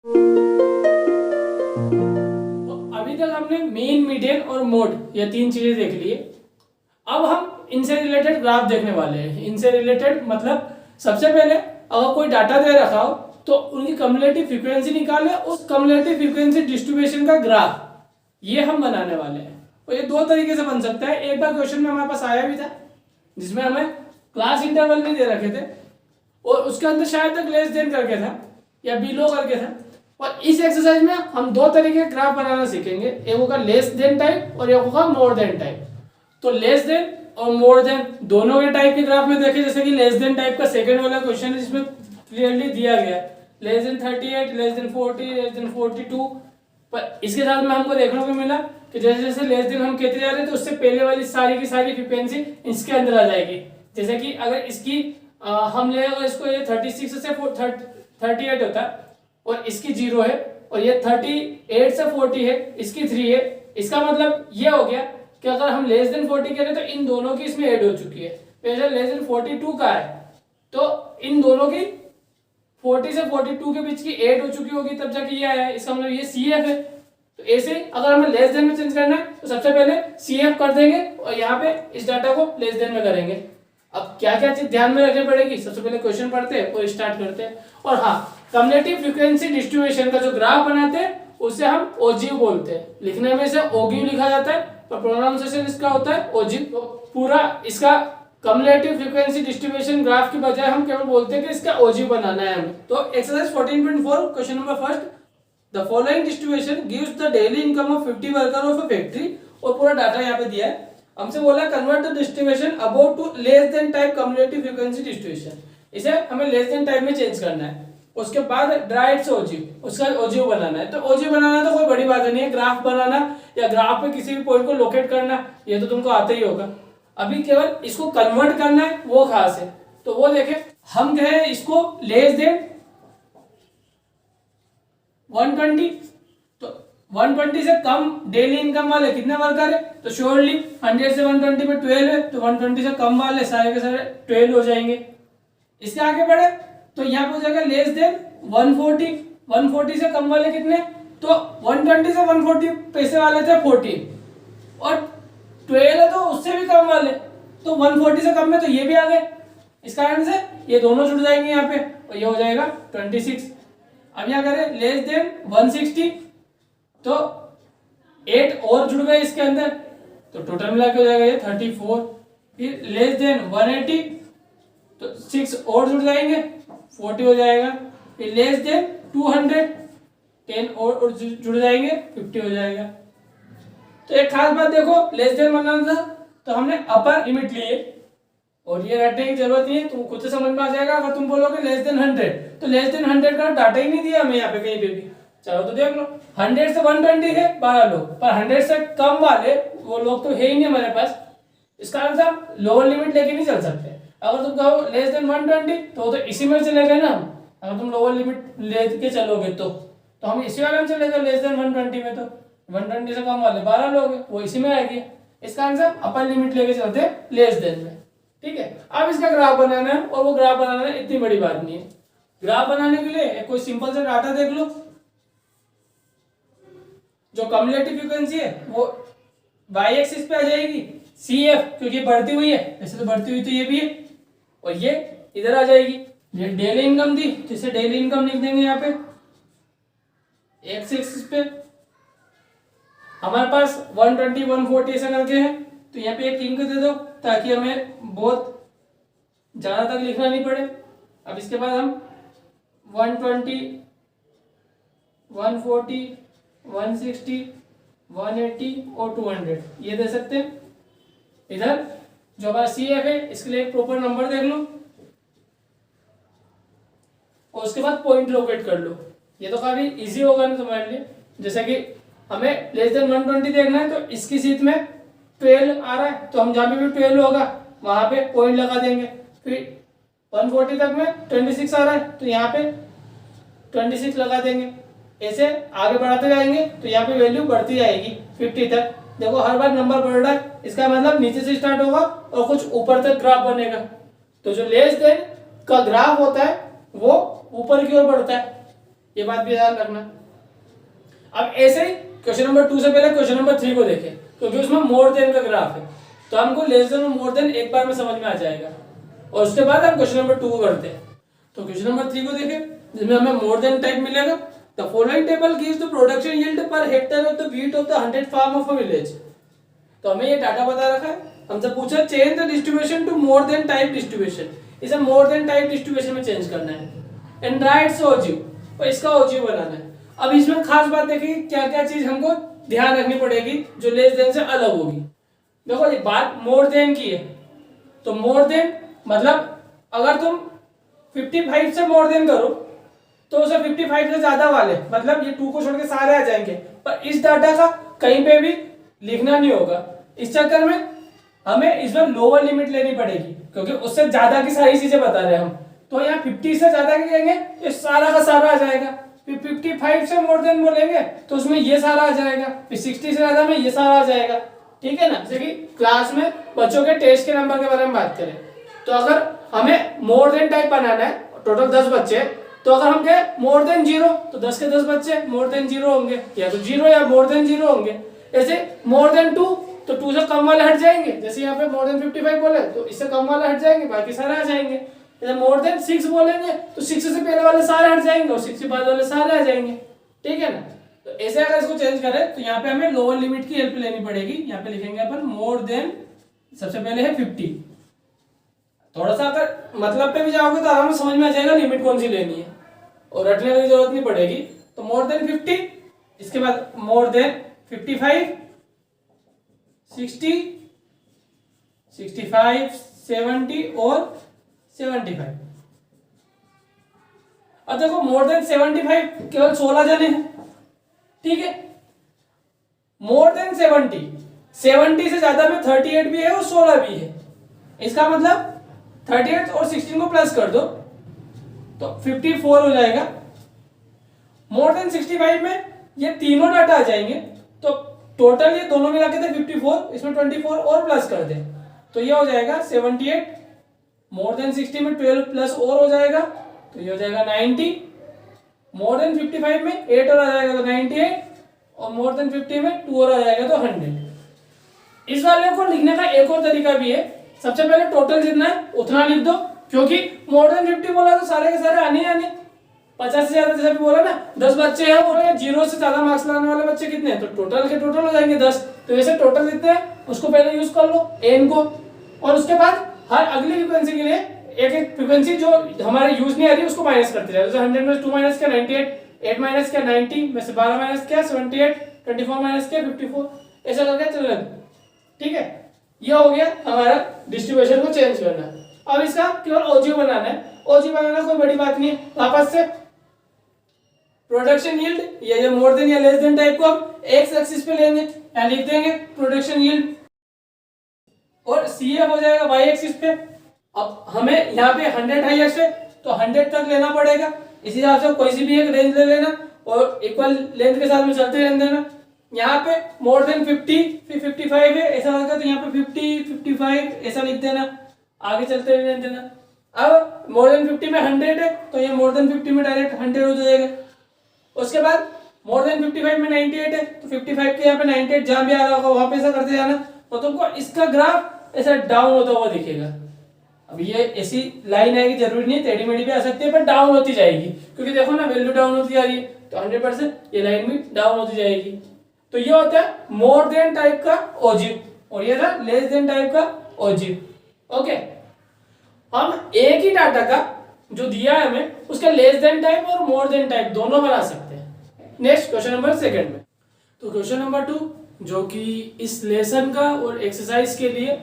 तो अभी तक हमने मीन, मीडियन और मोड ये तीन चीजें देख ली है। अब हम इनसे रिलेटेड ग्राफ देखने वाले हैं। इनसे रिलेटेड मतलब सबसे पहले अगर कोई डाटा दे रखा हो तो उनकी कम्युलेटिव फ्रीक्वेंसी निकाले, उस कम्युलेटिव फ्रीक्वेंसी डिस्ट्रीब्यूशन का ग्राफ ये हम बनाने वाले हैं। और ये दो तरीके से बन सकता है। एक बार क्वेश्चन में हमारे पास आया भी था जिसमें हमें क्लास इंटरवल नहीं दे रखे थे और उसके अंदर शायद तक लेस देन करके था या बिलो करके था। और इस एक्सरसाइज में हम दो तरीके के ग्राफ बनाना सीखेंगे, एक होगा लेस देन टाइप और एक होगा मोर देन टाइप। तो लेस देन और मोर देन दोनों के टाइप के ग्राफ में देखें, जैसे कि लेस देन टाइप का सेकंड वाला क्वेश्चन है जिसमें क्लियरली दिया गया less than 38, less than 40, less than 42। पर इसके साथ में हमको देखने को मिला कि जैसे जैसे लेस देन हम कहते जा रहे थे उससे पहले वाली सारी की सारी फ्रीक्वेंसी इसके अंदर आ जाएगी। जैसे कि अगर इसकी हम ले इसको ये 36 से 38 होता है और इसकी 0 है, और ये 38 से 40 है, इसकी 3 है। इसका मतलब ये हो गया कि अगर हम लेस देन 40 करें तो इन दोनों की इसमें ऐड हो चुकी है। पहले लेस देन 42 का है तो इन दोनों की 40 से 42 के बीच की ऐड हो चुकी होगी, तब जाके ये आया है। इसका मतलब ये CF है। तो ऐसे अगर हमें लेस देन में चेंज करना है तो सबसे पहले CF कर देंगे और यहाँ पे इस डाटा को लेस देन में करेंगे। अब क्या क्या चीज ध्यान में रखनी पड़ेगी, सबसे पहले क्वेश्चन पढ़ते हैं और स्टार्ट करते हैं। और हाँ, कम्युलेटिव फ्रीक्वेंसी डिस्ट्रीब्यूशन का जो ग्राफ बनाते हैं उसे हम ओजीव बोलते हैं। लिखने में इसे ओगिव लिखा जाता है पर प्रोनाउंसिएशन इसका होता है ओजीव। तो पूरा इसका कम्युलेटिव फ्रीक्वेंसी डिस्ट्रीब्यूशन ग्राफ की बजाय हम केवल बोलते हैं कि इसका ओजीव बनाना है हमें। तो exercise 14.4 question number first, the following distribution gives the daily income of 50 worker of a factory. और पूरा डाटा यहाँ पे दिया है। हमसे बोला convert the distribution about to less than type cumulative frequency distribution. इसे हमें लेस देन टाइप में चेंज करना है। उसके बाद ड्राइड से ओजीव, उसका ओजीव बनाना है। तो ओजीव बनाना तो कोई बड़ी बात नहीं है। ग्राफ बनाना या ग्राफ पे किसी भी पॉइंट को लोकेट करना ये तो तुमको आता ही होगा। अभी केवल इसको कन्वर्ट करना है, वो खास है। तो वो देखें, हम कहें इसको लेस देन 120। तो 120 से कम डेली इनकम वाले कितने वर्कर है, तो श्योरली 100 से 120 में 12 है, तो 120 से कम वाले सारे के सारे 12 हो जाएंगे। इसके आगे बढ़े तो यहाँ पे हो जाएगा लेस देन 140। 140 से कम वाले कितने, तो 120 से 140 पैसे वाले थे 14 और 12 है तो उससे भी कम वाले, तो 140 से कम में तो ये भी आ गए। इस कारण से ये दोनों जुड़ जाएंगे यहाँ पे और ये हो जाएगा 26। अब यहाँ करें लेस देन 160 तो 8 और जुड़ गए इसके अंदर, तो टोटल मिला के हो जाएगा ये 34। फिर लेस देन 180 तो 6 और जुड़ जाएंगे 40 हो जाएगा। फिर लेस देन 200 10 और जुड़ जाएंगे 50 हो जाएगा। तो एक खास बात देखो, लेस देन बनाना था तो हमने अपर लिमिट ली है और ये रटने की जरूरत नहीं है, तुम खुद से समझ में आ जाएगा। अगर तुम बोलोगे लेस देन 100 तो लेस देन 100 का डाटा ही नहीं दिया हमें यहाँ पे कहीं पे भी। चलो तो देख लो, 100 से 120 है 12 लोग, पर 100 से कम वाले वो लोग तो है ही नहीं हमारे पास। इस कारण से हम लोअर लिमिट लेके नहीं चल सकते। अगर तुम कहो लेस देन 120 तो इसी में चलेगा ना हम। अगर तुम लोअर लिमिट लेके चलोगे तो हम इसी वाले में चलेगा लेस देन 120 में। तो 120 से कम वाले 12 लोग हैं, वो इसी में आएगी। इस कारण से अपर लिमिट लेके चलते हैं लेस देन में। ठीक है, अब इसका ग्राफ बनाना है और वो ग्राफ बनाना इतनी बड़ी बात नहीं है। ग्राफ बनाने के लिए कोई सिंपल सा डाटा देख लो। जो कम्युलेटिव फ्रीक्वेंसी है वो y एक्सिस पे आ जाएगी, CF क्योंकि बढ़ती हुई है, ऐसे तो बढ़ती हुई तो ये भी है, और ये इधर आ जाएगी। ये डेली इनकम दी, जिसे डेली इनकम लिख देंगे यहाँ पे x एक्सिस पे। हमारे पास 120 140 ऐसा करके है, तो यहाँ पे एक इंक दे दो ताकि हमें बहुत ज्यादा तक लिखना नहीं पड़े। अब इसके बाद हम 120 140 160 180 और 200 ये दे सकते हैं। इधर जो हमारा CF है इसके लिए एक प्रॉपर नंबर देख लो और उसके बाद पॉइंट लोकेट कर लो। ये तो काफी इजी होगा ना तुम्हारे लिए। जैसे कि हमें लेस देन 120 देखना है तो इसकी सीट में 12 आ रहा है, तो हम जहाँ पे भी 12 होगा वहां पे पॉइंट लगा देंगे। फिर 140 तक में 26 आ रहा है तो यहाँ पे 26 लगा देंगे। ऐसे आगे बढ़ाते जाएंगे तो यहाँ पे वैल्यू बढ़ती जाएगी 50 तक। देखो हर बार नंबर बढ़ रहा है, इसका मतलब नीचे से स्टार्ट होगा और कुछ ऊपर तक ग्राफ बनेगा। तो जो लेस देन का ग्राफ होता है वो ऊपर की ओर बढ़ता है, ये बात भी ध्यान रखना। अब ऐसे ही क्वेश्चन नंबर 2 से पहले क्वेश्चन नंबर 3 को देखें, क्योंकि उसमें मोर देन का ग्राफ है, तो हमको लेस देन और मोर देन एक बार में समझ में आ जाएगा, और उसके बाद हम क्वेश्चन नंबर 2 को करते हैं। तो क्वेश्चन नंबर 3 को देखें, जिसमें हमें मोर देन टाइप मिलेगा। The following table gives the production yield पर hectare of the wheat of the 100 farm of a village. तो हमें ये डाटा बता रखा है, हमसे पूछा change the distribution to more than type distribution, इसे मोर देन टाइप डिस्ट्रीब्यूशन में चेंज करना है, एंड राइट ओजीव, और इसका ओजीव बनाना है। अब इसमें खास बात देखिए क्या क्या चीज हमको ध्यान रखनी पड़ेगी जो लेस देन से अलग होगी। देखो ये बात मोर देन की है, तो मोर देन मतलब अगर तुम 55 से मोर देन करो तो उसे 55 से ज्यादा वाले, मतलब ये 2 को छोड़ के सारे आ जाएंगे, पर इस डाटा का कहीं पे भी लिखना नहीं होगा। इस चक्कर में हमें इसमें लोअर लिमिट लेनी पड़ेगी, क्योंकि उससे ज्यादा की सारी चीजें बता रहे हैं हम। तो यहाँ 50 से ज्यादा की लेंगे तो सारा का सारा आ जाएगा, फिर 55 से मोर देन बोलेंगे तो उसमें ये सारा आ जाएगा, फिर 60 से ज्यादा में ये सारा आ जाएगा, ठीक है ना। जैसे कि क्लास में बच्चों के टेस्ट के नंबर के बारे में बात करें, तो अगर हमें मोर देन टाइप बनाना है, टोटल 10 बच्चे, तो अगर हम कहें मोर देन 0 तो 10 के 10 बच्चे मोर देन 0 होंगे, या तो 0 या मोर देन 0 होंगे। ऐसे मोर देन 2 तो 2 से कम वाले हट जाएंगे, जैसे यहाँ पे मोर देन 55 बोले तो इससे कम वाले हट जाएंगे, बाकी सारे आ जाएंगे। जैसे मोर देन 6 बोलेंगे तो 6 से पहले वाले सारे हट जाएंगे और 6 से बाद वाले सारे आ जाएंगे, ठीक है ना। तो ऐसे अगर इसको चेंज करें तो यहाँ पे हमें लोअर लिमिट की हेल्प लेनी पड़ेगी। यहाँ पे लिखेंगे अपन मोर देन, सबसे पहले है 50। थोड़ा सा अगर मतलब पे भी जाओगे तो आराम से समझ में आ जाएगा लिमिट कौन सी लेनी है, और रटने की जरूरत नहीं पड़ेगी। तो मोर देन 50, इसके बाद मोर देन 55, 60, 65, 70 और 75। अब देखो मोर देन 75 केवल 16 जने हैं, ठीक है। मोर देन 70 से ज्यादा में 38 भी है और 16 भी है। इसका मतलब 38 और 16 को प्लस कर दो तो 54 हो जाएगा। मोर देन 65 में ये तीनों डाटा आ जाएंगे, तो टोटल ये दोनों मिला के थे 54, इसमें 24 और प्लस कर दे तो ये हो जाएगा 78। मोर देन 60 में 12 प्लस और हो जाएगा तो ये हो जाएगा 90। मोर देन 55 में 8 और आ जाएगा तो 98, और मोर देन 50 में 2 और आ जाएगा तो 100। इस वाले को लिखने का एक और तरीका भी है, सबसे पहले टोटल जितना है उतना लिख दो, क्योंकि मोर देन 50 बोला तो सारे के सारे आने ही आने। 50 से ज्यादा जैसे भी बोला ना, 10 बच्चे हैं और 0 से ज्यादा मार्क्स लाने वाले बच्चे कितने हैं, तो टोटल के टोटल हो जाएंगे 10। तो जैसे टोटल कितने हैं उसको पहले यूज कर लो n को, और उसके बाद हर अगली फ्रीक्वेंसी के लिए एक एक फ्रीक्वेंसी जो हमारे यूज नहीं आ रही उसको माइनस करते जाओ। जैसे 100 में 2 माइनस किया 98, 8 माइनस किया 90, में से 12 माइनस किया 78, 24 माइनस किया 54, ऐसा करके चल रहा है, ठीक है। ये हो गया हमारा डिस्ट्रीब्यूशन को चेंज करना। अब इसका केवल ओजीव बनाना है। ओजीव बनाना कोई बड़ी बात नहीं है। वापस से प्रोडक्शन यील्ड, ये जो मोर देन या लेस देन टाइप को हम एक्स एक्सिस पे लेंगे, यहाँ लिख देंगे प्रोडक्शन यील्ड, और सीएफ हो जाएगा वाई एक्सिस पे। अब हमें यहाँ पे 100 हाईएस्ट है तो 100 तक लेना पड़ेगा, इसी हिसाब से कोई सी भी एक रेंज ले लेना और इक्वल लेंथ के साथ में चलते रहने देना। यहाँ पे मोर देन 50 फिर 55 है ऐसा लगता है तो यहाँ पे 50 55 ऐसा लिख देना, आगे चलते रहने देना। अब मोर देन 50 में 100 है तो ये मोर देन 50 में डायरेक्ट 100 हो जाएगा। उसके बाद मोर देन 55 में 98 है तो 55 के यहाँ पे 98 जहां भी आ रहा होगा वहां पे ऐसा करते जाना, तो तुमको इसका ग्राफ ऐसा डाउन होता हुआ दिखेगा। अब ये ऐसी लाइन आएगी, जरूरी नहीं टेढ़ी मेढ़ी भी आ सकती है, पर डाउन होती जाएगी, क्योंकि देखो ना वैल्यू डाउन होती जा रही है तो 100% ये लाइन भी डाउन होती जाएगी। तो ये होता है मोर देन टाइप का ओजीव, और ये था लेस देन टाइप का ओजीव। ओके, हम एक ही डाटा का जो दिया है हमें उसका लेस देन टाइप और मोर देन टाइप दोनों बना सकते हैं। नेक्स्ट क्वेश्चन नंबर 2 में, तो क्वेश्चन नंबर 2 जो कि इस लेसन का और एक्सरसाइज के लिए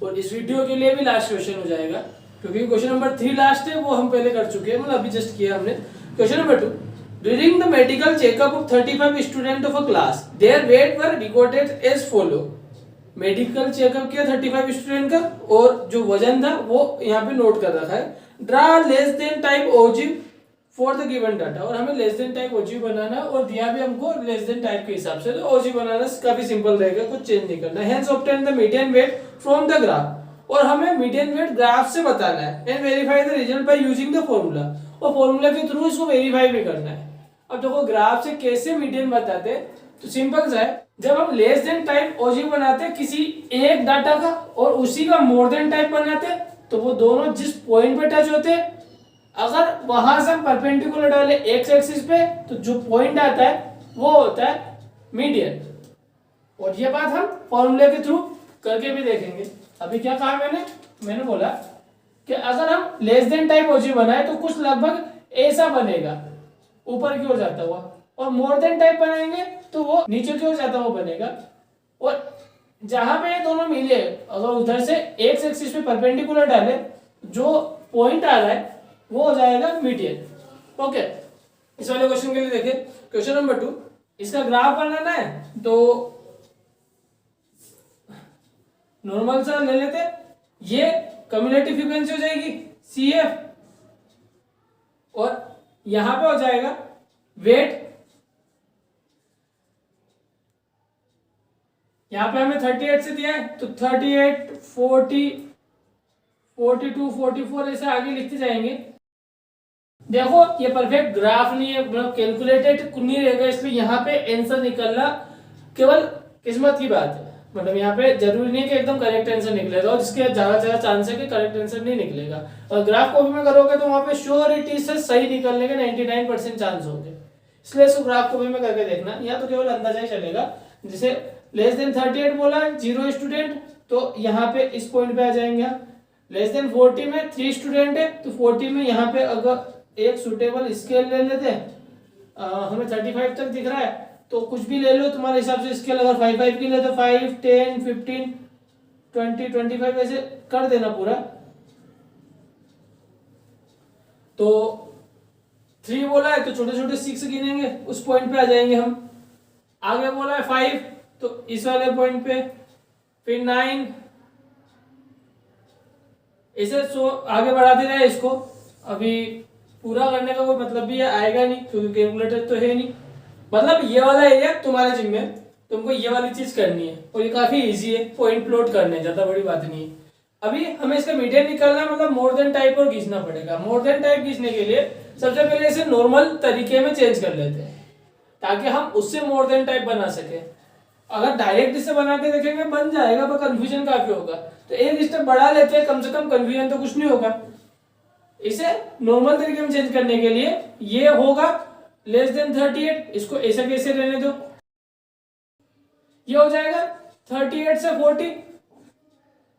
और इस वीडियो के लिए भी लास्ट क्वेश्चन हो जाएगा, क्योंकि क्वेश्चन नंबर 3 लास्ट है, वो हम पहले कर चुके हैं, मतलब अभी जस्ट किया हमने। Question number 2, during the medical checkup of 35 student of a class their weight were recorded as follow. Medical checkup किया 35 स्टूडेंट का और जो वजन था वो यहाँ पे नोट कर रखा है। Draw less than type ogive for the given data, और हमें लेस देन टाइप ओजीव बनाना और दिया भी हमको लेस देन टाइप के हिसाब से, तो ओजीव बनाना काफी सिंपल रहेगा, कुछ चेंज नहीं करना। Hence obtain the median weight from the graph, और हमें मीडियन वेट ग्राफ से बताना है। And verify the result by using the formula, और फॉर्मूला के थ्रू इसको वेरीफाई भी करना है। अब देखो ग्राफ से कैसे मीडियन बताते हैं, तो सिंपल सा है, जब हम लेस देन टाइप ओजी बनाते हैं किसी एक डाटा का और उसी का मोर देन टाइप बनाते हैं, तो वो दोनों जिस पॉइंट पे टच होते हैं, अगर वहां से हम परपेंडिकुलर डाले एक्स एक्सिस पे, तो जो पॉइंट आता है वो होता है मीडियन। और ये बात हम फॉर्मूले के थ्रू करके भी देखेंगे। अभी क्या कहा मैंने बोला कि अगर हम लेस देन टाइप ओजी बनाए तो कुछ लगभग ऐसा बनेगा, ऊपर की ओर जाता हुआ, और मोर देन टाइप बनाएंगे तो वो नीचे की ओर जाता हुआ बनेगा। और जहां पे ये दोनों मिले, अगर उधर से एक्स एक्सिस पे परपेंडिकुलर डाले, जो पॉइंट आ रहा है वो हो जाएगा मीडियन। ओके, इस वाले क्वेश्चन के लिए देखिए क्वेश्चन नंबर 2, इसका ग्राफ बनाना है तो नॉर्मल सा ले लेते हैं। ये कम्युलेटिव फ्रीक्वेंसी हो जाएगी CF, और यहां पे हो जाएगा वेट। यहां पे हमें 38 से दिया है तो 38, 40, 42, 44 ऐसे आगे लिखते जाएंगे। देखो ये परफेक्ट ग्राफ नहीं है, मतलब कैलकुलेटेड नहीं रहेगा, इसलिए यहाँ पे आंसर निकलना केवल किस्मत की बात है। मतलब यहाँ पे जरूरी नहीं कि एकदम करेक्ट आंसर निकलेगा, और जिसके ज्यादा चांस है कि करेक्ट आंसर नहीं निकलेगा। और ग्राफ कॉपी में करोगे तो वहां पे श्योरिटी से सही निकलने के 99% चांस होंगे, इसलिए इसको ग्राफ कॉपी में करके देखना, या तो केवल अंदाजा ही चलेगा। जैसे लेस देन 38 बोला 0 स्टूडेंट, तो यहाँ पे इस पॉइंट पे आ जाएंगे। लेस देन 40 में 3 स्टूडेंट है, तो 40 में यहाँ पे अगर एक सुटेबल स्केल ले लेते हैं, हमें 35 तक दिख रहा है, तो कुछ भी ले लो तुम्हारे हिसाब से स्केल। अगर 5 की ले तो 5, 10, 15, 20, 25 ऐसे कर देना पूरा। तो 3 बोला है तो छोटे छोटे 6 गिनेंगे, उस पॉइंट पे आ जाएंगे हम। आगे बोला है 5 तो इस वाले पॉइंट पे, फिर 9 इसे आगे बढ़ाते जाए इसको। अभी पूरा करने का कोई मतलब भी आएगा नहीं क्योंकि कैलकुलेटर तो है नहीं। मतलब ये वाला एरिया तुम्हारे जिम्मे, तुमको ये वाली चीज करनी है, और ये काफी इजी है, पॉइंट प्लॉट करने ज्यादा बड़ी बात नहीं है। अभी हमें इसका मीडियन निकालना है, मतलब मोर देन टाइप और खींचना पड़ेगा। मोर देन टाइप खींचने के लिए सबसे पहले इसे नॉर्मल तरीके में चेंज कर लेते हैं ताकि हम उससे मोर देन टाइप बना सके। अगर डायरेक्ट इससे बना के देखेंगे बन जाएगा पर कंफ्यूजन काफी होगा, तो एक स्टेप बढ़ा लेते हैं, कम से कम कंफ्यूजन तो कुछ नहीं होगा। इसे नॉर्मल तरीके में चेंज करने के लिए ये होगा लेस देन 38, इसको ऐसे कैसे रहने दो, ये हो जाएगा 38 से 40,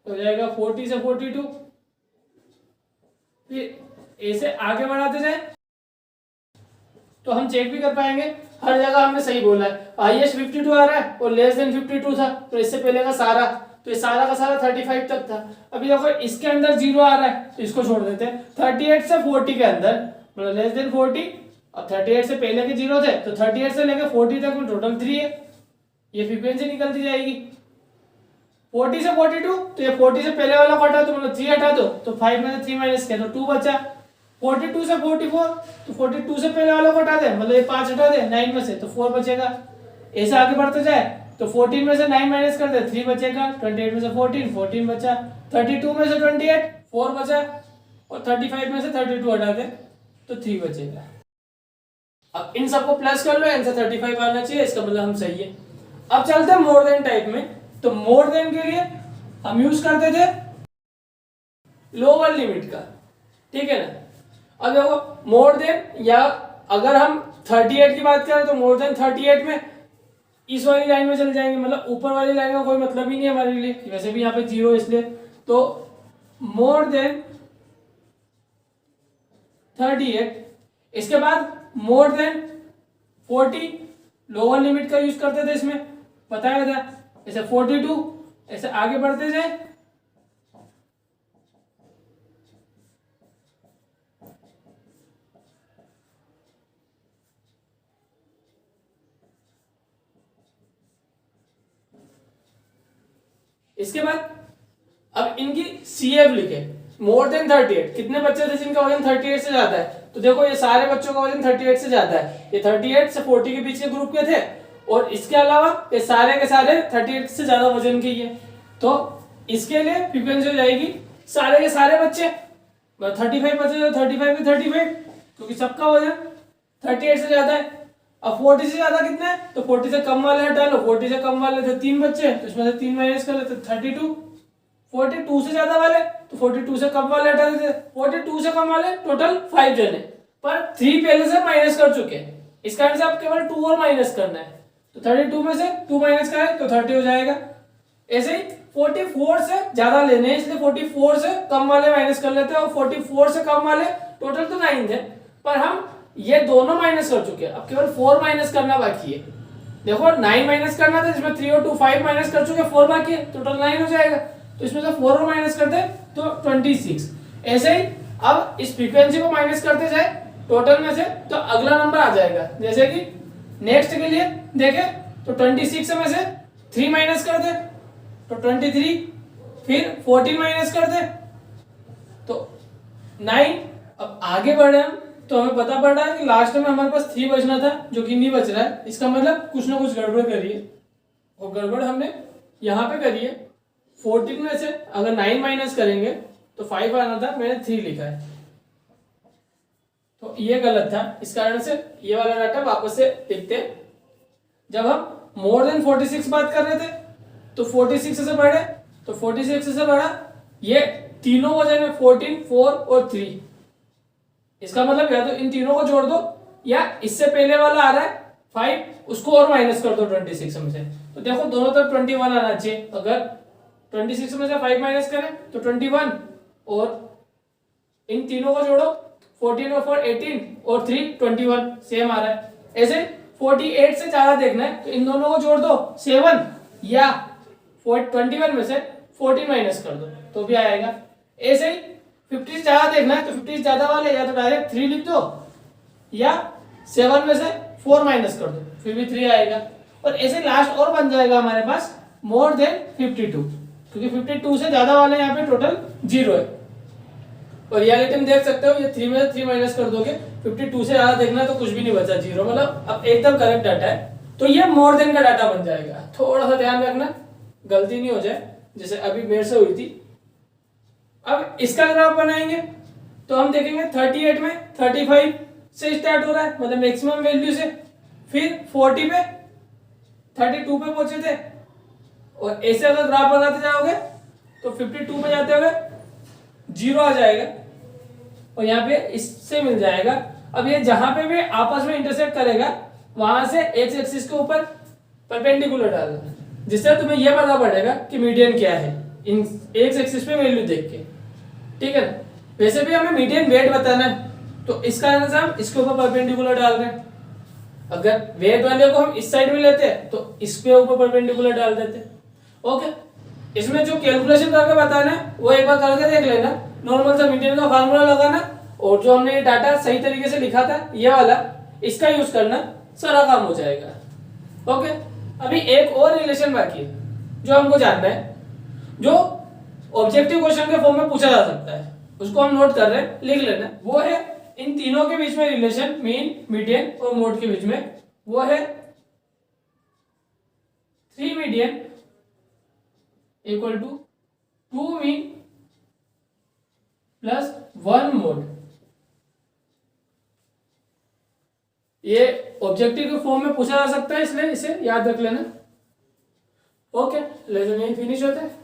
हो जाएगा 40 से 42, फिर ऐसे आगे बढ़ाते जाए तो हम चेक भी कर पाएंगे हर जगह हमने सही बोला है। हाईएस्ट 52 आ रहा है और लेस देन 52 था, तो इससे पहले का सारा, तो ये सारा का सारा 35 तक था। अभी देखो इसके अंदर 0 आ रहा है तो इसको छोड़ देते हैं। 38 से 40 के अंदर, मतलब लेस देन 40, और 38 से पहले के 0 थे तो 38 से लेकर 40 तक में टोटल 3 है, ये फ्रीक्वेंसी निकलती जाएगी। 40 से 42, तो ये 40 से पहले वाला को हटा दो, मतलब 3 हटा दो, तो 5 में से 3 माइनस किया तो 2 बचा। 42 से 44, तो 42 से पहले वाला को हटा दे, मतलब ये 5 हटा दे 9 में से, तो 4 बचेगा। ऐसे आगे बढ़ते जाए तो 14 में से 9 माइनस कर दे 3 बचेगा, 28 में से 14 बचा, 32 में से 28 4 बचा, और 35 में से 32 हटा दे तो 3 बचेगा। अब इन सबको प्लस कर लो, आंसर 35 आना चाहिए, इसका मतलब हम सही है। अब चलते हैं मोर देन टाइप में। तो मोर देन के लिए हम यूज करते थे लोअर लिमिट का, ठीक है ना। अब देखो मोर देन, या अगर हम 38 की बात करें तो मोर देन 38 में इस वाली लाइन में चल जाएंगे, मतलब ऊपर वाली लाइन का कोई मतलब ही नहीं है हमारे लिए, वैसे भी यहाँ पे 0 इसलिए। तो मोर देन 38, इसके बाद मोर देन 40 लोअर लिमिट का यूज करते थे, इसमें बताया था। ऐसे 42, ऐसे आगे बढ़ते जाए इसके बाद अब इनकी CF लिखे। मोर देन 38, कितने बच्चे थे जिनका वजन 38 से ज्यादा है, तो देखो ये सारे बच्चों का वजन 38 से ज्यादा है, ये 38 से 40 के बीच के ग्रुप के थे, और इसके अलावा ये सारे के सारे 38 से ज्यादा वजन के ही है। तो इसके लिए फ्रीक्वेंसी हो जाएगी सारे के सारे बच्चे, 35 बचे तो 35 के 35, क्योंकि सबका वजन 38 से ज्यादा है, अब 40 से ज्यादा कितना है, तो 40 से कम वाले हटा लो, 40 से कम वाले थे 3 बच्चे, तो इसमें से 3 माइनस कर लेते 32। 42 से ज्यादा वाले, तो 42 से कम वाले हटा देते, 42 से कम वाले टोटल 5 जने, पर 3 पहले से माइनस कर चुके हैं, इस कारण से आप केवल 2 और माइनस करना है, तो 32 में से 2 माइनस करें तो 30 हो जाएगा। ऐसे ही 44 से ज्यादा लेने हैं, इसलिए 44 से कम वाले माइनस कर लेते हैं, और 44 से कम वाले टोटल तो 9 थे, पर हम ये दोनों माइनस कर चुके हैं, अब केवल 4 माइनस करना बाकी है। देखो 9 माइनस करना था, इसमें 3 और 2 5 माइनस कर चुके, 4 बाकी है, टोटल 9 हो जाएगा, तो इसमें से 4 और माइनस करते तो 26। ऐसे ही अब इस फ्रीक्वेंसी को माइनस करते जाए टोटल में से, तो अगला नंबर आ जाएगा। जैसे कि नेक्स्ट के लिए देखें तो 26 में से 3 माइनस कर दे तो 23, फिर 14 माइनस कर दे तो 9। अब आगे बढ़े हम, तो हमें पता पड़ रहा है कि लास्ट में हमारे पास 3 बचना था, जो कि नहीं बच रहा है, इसका मतलब कुछ ना कुछ गड़बड़ करी है, और गड़बड़ हमने यहाँ पे करी है। 14 में से अगर 9 माइनस करेंगे तो 5 आना था, मैंने 3 लिखा है, तो ये गलत था, इस कारण से ये वाला डाटा वापस से लिखते हैं। जब हम मोर देन 46 बात कर रहे थे, तो 46 से बढ़े, तो 46 से बढ़ा, ये तीनों वजन है 14, 4 और 3, इसका मतलब या तो इन तीनों को जोड़ दो, या इससे पहले वाला आ रहा है 5, उसको और माइनस कर दो 26 में से, तो देखो दोनों तरफ 21 आना चाहिए। अगर 26 में से 5 माइनस करें तो 21, और इन तीनों को जोड़ो, 14 और 4 18 और 3 21, सेम आ रहा है। ऐसे 48 से ज्यादा देखना है तो इन दोनों को जोड़ दो 7, या 21 में से 14 माइनस कर दो तो भी आएगा। ऐसे ही 50 से ज्यादा देखना है तो 50 से ज्यादा वाले या तो डायरेक्ट 3 लिख दो, या 7 में से 4 माइनस कर दो, फिर भी 3 आएगा। और ऐसे लास्ट और बन जाएगा हमारे पास मोर देन 52, क्योंकि 52 से ज्यादा वाले यहाँ पे टोटल 0 है। और रियलिटी में देख सकते हो, ये 3 में से 3 माइनस कर दोगे, 52 से ज्यादा देखना है तो कुछ भी नहीं बचा, 0, मतलब अब एकदम करेक्ट डाटा है, तो ये मोर देन का डाटा बन जाएगा। थोड़ा सा ध्यान रखना गलती नहीं हो जाए, जैसे अभी मेरे से हुई थी। अब इसका ग्राफ बनाएंगे तो हम देखेंगे 38 में 35 से स्टार्ट हो रहा है, मतलब मैक्सिमम वैल्यू से, फिर 40 पे 32 पे पहुंचे थे, और ऐसे अगर ग्राफ बनाते जाओगे तो 52 पे जाते हुए 0 आ जाएगा, और यहाँ पे इससे मिल जाएगा। अब ये जहां पे भी आपस में इंटरसेक्ट करेगा, वहां से एक्स एक्सिस के ऊपर परपेंडिकुलर डालना, जिससे तुम्हें यह पता पड़ेगा कि मीडियन क्या है इन एक्स एक्सिस पे वैल्यू देख के, ठीक है ना। वैसे भी हमें मीडियन वेट बताना है, तो इस कारण से हम इसके ऊपर परपेंडिकुलर डाल रहे हैं। अगर वेट वाले को हम इस साइड में लेते हैं तो इसके ऊपर परपेंडिकुलर डाल देते हैं। ओके, इसमें जो कैलकुलेशन करके बताना है वो एक बार करके देख लेना, नॉर्मल सा मीडियन का फार्मूला लगाना, और जो हमने ये डाटा सही तरीके से लिखा था ये वाला, इसका यूज करना, सारा काम हो जाएगा। ओके, अभी एक और रिलेशन बाकी है जो हमको जानना है, जो ऑब्जेक्टिव क्वेश्चन के फॉर्म में पूछा जा सकता है, उसको हम नोट कर रहे हैं, लिख लेना। वो है इन तीनों के बीच में रिलेशन, मीन, मीडियन और मोड के बीच में, वो है 3 median equal to 2 mean plus 1 mode. ये ऑब्जेक्टिव के फॉर्म में पूछा जा सकता है, इसलिए इसे याद रख लेना। ओके, लेसन यही फिनिश होता है।